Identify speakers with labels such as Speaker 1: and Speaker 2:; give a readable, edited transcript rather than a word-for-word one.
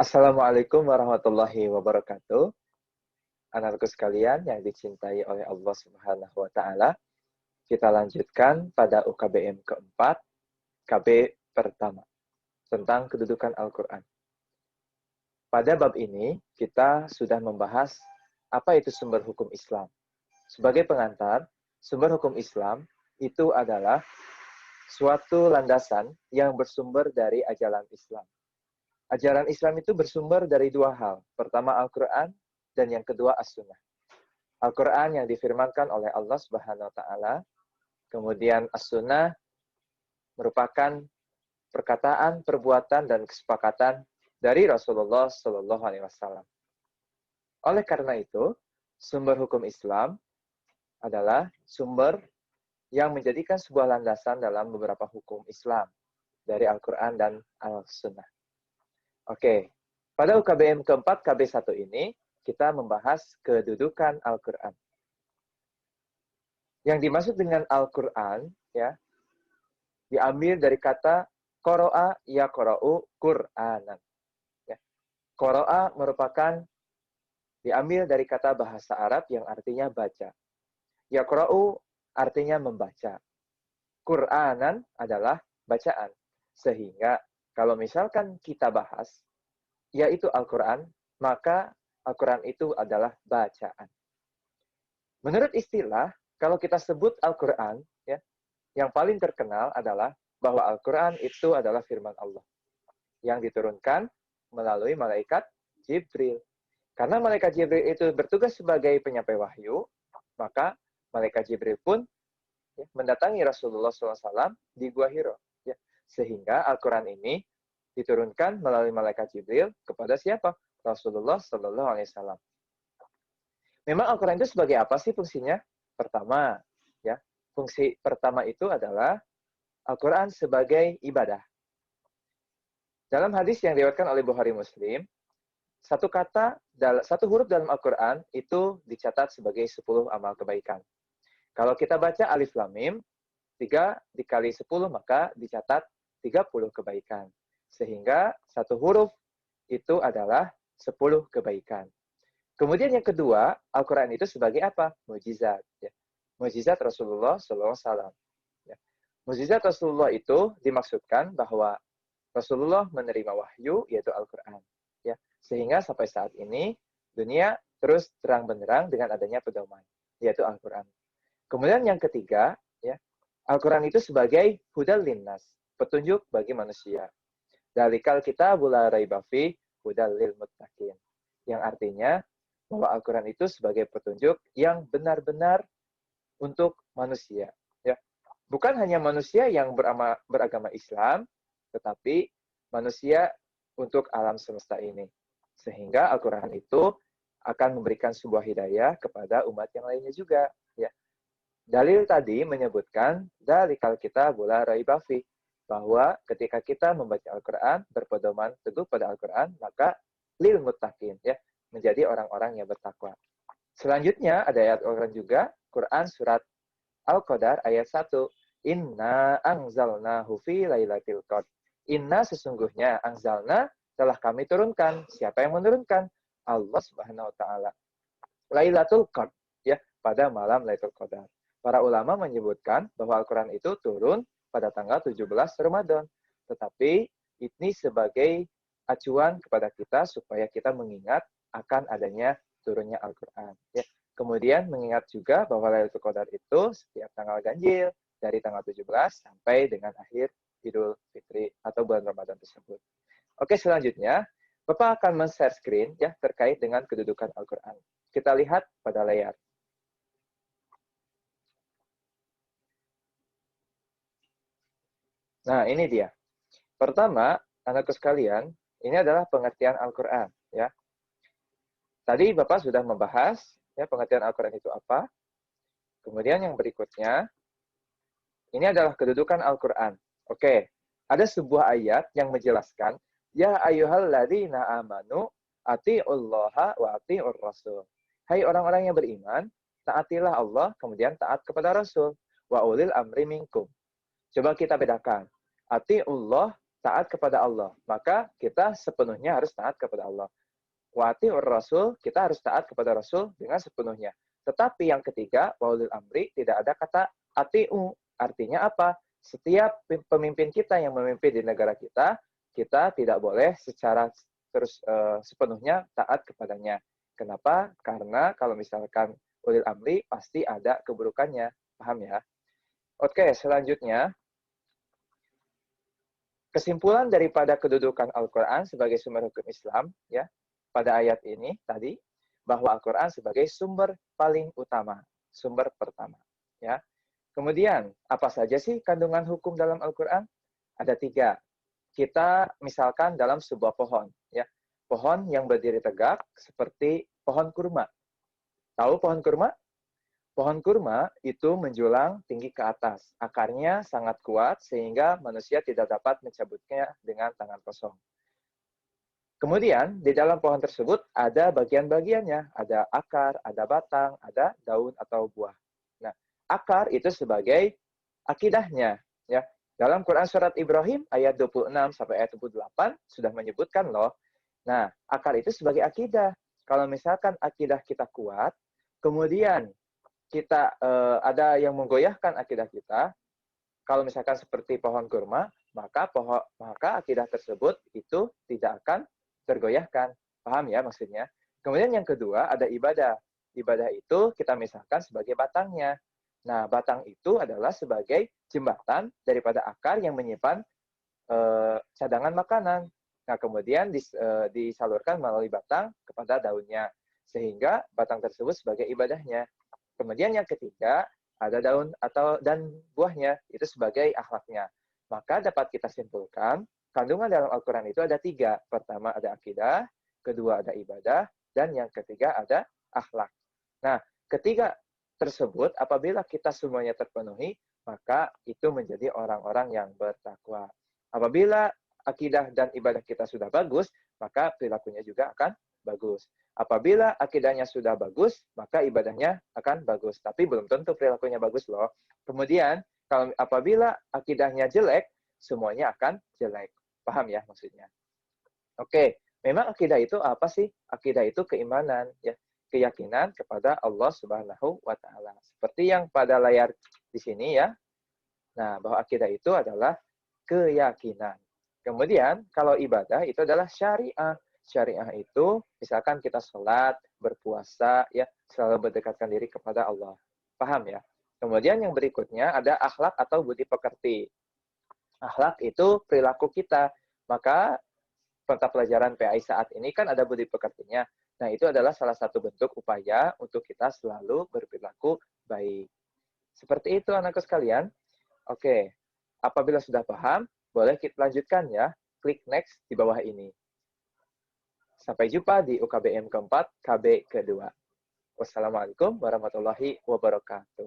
Speaker 1: Assalamualaikum warahmatullahi wabarakatuh. Anakku sekalian yang dicintai oleh Allah Subhanahu wa taala, kita lanjutkan pada UKBM keempat, KB pertama, tentang kedudukan Al-Qur'an. Pada bab ini, kita sudah membahas apa itu sumber hukum Islam. Sebagai pengantar, sumber hukum Islam itu adalah suatu landasan yang bersumber dari ajaran Islam. Ajaran Islam itu bersumber dari dua hal. Pertama Al-Quran, dan yang kedua As-Sunnah. Al-Quran yang difirmankan oleh Allah Subhanahu wa taala, kemudian As-Sunnah merupakan perkataan, perbuatan, dan kesepakatan dari Rasulullah Shallallahu Alaihi Wasallam. Oleh karena itu, sumber hukum Islam adalah sumber yang menjadikan sebuah landasan dalam beberapa hukum Islam dari Al-Quran dan Al-Sunnah. Oke, pada UKBM keempat KB1 ini, kita membahas kedudukan Al-Quran. Yang dimaksud dengan Al-Quran, ya, diambil dari kata qara'a yaqra'u Qur'anan. Ya. Qara'a merupakan diambil dari kata bahasa Arab yang artinya baca. Yaqra'u artinya membaca. Qur'anan adalah bacaan. Sehingga kalau misalkan kita bahas, yaitu Al-Quran, maka Al-Quran itu adalah bacaan. Menurut istilah, kalau kita sebut Al-Quran, ya, yang paling terkenal adalah bahwa Al-Quran itu adalah firman Allah yang diturunkan melalui malaikat Jibril. Karena malaikat Jibril itu bertugas sebagai penyampai wahyu, maka malaikat Jibril pun ya, mendatangi Rasulullah SAW di Gua Hiro. Ya. Sehingga Al-Quran ini diturunkan melalui malaikat Jibril kepada siapa? Rasulullah Sallallahu Alaihi Wasallam. Memang Al-Quran itu sebagai apa sih fungsinya? Pertama, ya, fungsi pertama itu adalah Al-Quran sebagai ibadah. Dalam hadis yang diriwayatkan oleh Bukhari Muslim, satu huruf dalam Al-Quran itu dicatat sebagai 10 amal kebaikan. Kalau kita baca Alif Lam Mim, 3 dikali 10 maka dicatat 30 kebaikan. Sehingga satu huruf itu adalah 10 kebaikan. Kemudian yang kedua, Al-Quran itu sebagai apa? Mukjizat. Ya. Mukjizat Rasulullah SAW. Ya. Mukjizat Rasulullah itu dimaksudkan bahwa Rasulullah menerima wahyu, yaitu Al-Quran. Ya. Sehingga sampai saat ini, dunia terus terang benderang dengan adanya pedoman, yaitu Al-Quran. Kemudian yang ketiga, ya, Al-Quran itu sebagai hudal linnas, petunjuk bagi manusia. Dalikal kitabu la raiba fi hudal lil muttaqin. Yang artinya bahwa Al-Quran itu sebagai petunjuk yang benar-benar untuk manusia. Ya. Bukan hanya manusia yang beragama Islam, tetapi manusia untuk alam semesta ini. Sehingga Al-Quran itu akan memberikan sebuah hidayah kepada umat yang lainnya juga. Ya. Dalil tadi menyebutkan dalikal kitabu la raiba fi, bahwa ketika kita membaca Al-Quran, berpedoman teguh pada Al-Quran, maka lil muttaqin, ya, menjadi orang-orang yang bertakwa. Selanjutnya ada ayat Al-Quran juga, Quran surat Al-Qadar ayat 1. Inna anzalnahu fi lailatul qadar. Inna sesungguhnya anzalna telah kami turunkan. Siapa yang menurunkan? Allah Subhanahu wa taala. Lailatul qadar, ya, pada malam Lailatul Qadar. Para ulama menyebutkan bahwa Al-Quran itu turun pada tanggal 17 Ramadan. Tetapi ini sebagai acuan kepada kita supaya kita mengingat akan adanya turunnya Al-Quran. Ya. Kemudian mengingat juga bahwa Lailatul Qadar itu setiap tanggal ganjil dari tanggal 17 sampai dengan akhir Idul Fitri atau bulan Ramadan tersebut. Oke, selanjutnya Bapak akan men-share screen ya terkait dengan kedudukan Al-Quran. Kita lihat pada layar. Nah, ini dia. Pertama, anakku sekalian, ini adalah pengertian Al-Quran. Ya. Tadi Bapak sudah membahas ya, pengertian Al-Quran itu apa. Kemudian yang berikutnya, ini adalah kedudukan Al-Quran. Oke, ada sebuah ayat yang menjelaskan, Ya ayyuhalladzina amanu ati'ullaha wa ati'ur rasul. Hai orang-orang yang beriman, taatilah Allah, kemudian taat kepada Rasul. Wa ulil amri minkum. Coba kita bedakan. Ati'ullah taat kepada Allah. Maka kita sepenuhnya harus taat kepada Allah. Wa atiur rasul, kita harus taat kepada Rasul dengan sepenuhnya. Tetapi yang ketiga, wa ulil amri, tidak ada kata atiu. Artinya apa? Setiap pemimpin kita yang memimpin di negara kita, kita tidak boleh secara sepenuhnya taat kepadanya. Kenapa? Karena kalau misalkan ulil amri, pasti ada keburukannya. Paham ya? Oke, selanjutnya. Kesimpulan daripada kedudukan Al-Quran sebagai sumber hukum Islam, ya, pada ayat ini tadi, bahwa Al-Quran sebagai sumber paling utama, sumber pertama. Ya. Kemudian, apa saja sih kandungan hukum dalam Al-Quran? Ada 3. Kita misalkan dalam sebuah pohon. Ya. Pohon yang berdiri tegak seperti pohon kurma. Tahu pohon kurma? Pohon kurma itu menjulang tinggi ke atas. Akarnya sangat kuat sehingga manusia tidak dapat mencabutnya dengan tangan kosong. Kemudian, di dalam pohon tersebut ada bagian-bagiannya. Ada akar, ada batang, ada daun atau buah. Nah, akar itu sebagai akidahnya. Ya. Dalam Quran Surat Ibrahim ayat 26 sampai ayat 28 sudah menyebutkan loh. Nah, akar itu sebagai akidah. Kalau misalkan akidah kita kuat, kemudian kita ada yang menggoyahkan akidah kita, kalau misalkan seperti pohon kurma, maka akidah tersebut itu tidak akan tergoyahkan. Paham ya maksudnya? Kemudian yang kedua ada ibadah. Ibadah itu kita misalkan sebagai batangnya. Nah, batang itu adalah sebagai jembatan daripada akar yang menyimpan cadangan makanan. Nah, kemudian disalurkan melalui batang kepada daunnya. Sehingga batang tersebut sebagai ibadahnya. Kemudian yang ketiga, ada daun dan buahnya, itu sebagai akhlaknya. Maka dapat kita simpulkan, kandungan dalam Al-Quran itu ada 3. Pertama ada akidah, kedua ada ibadah, dan yang ketiga ada akhlak. Nah, ketiga tersebut, apabila kita semuanya terpenuhi, maka itu menjadi orang-orang yang bertakwa. Apabila akidah dan ibadah kita sudah bagus, maka perilakunya juga akan bagus. Apabila akidahnya sudah bagus, maka ibadahnya akan bagus. Tapi belum tentu perilakunya bagus loh. Kemudian, apabila akidahnya jelek, semuanya akan jelek. Paham ya maksudnya? Oke, memang akidah itu apa sih? Akidah itu keimanan, ya, keyakinan kepada Allah Subhanahu wa Ta'ala. Seperti yang pada layar di sini ya. Nah, bahwa akidah itu adalah keyakinan. Kemudian, kalau ibadah itu adalah syariah. Syariah itu, misalkan kita sholat, berpuasa, ya, selalu berdekatkan diri kepada Allah. Paham ya? Kemudian yang berikutnya ada akhlak atau budi pekerti. Akhlak itu perilaku kita. Maka mata pelajaran PAI saat ini kan ada budi pekertinya. Nah, itu adalah salah satu bentuk upaya untuk kita selalu berperilaku baik. Seperti itu anakku sekalian. Oke, apabila sudah paham, boleh kita lanjutkan ya. Klik next di bawah ini. Sampai jumpa di UKBM keempat, KB kedua. Wassalamualaikum warahmatullahi wabarakatuh.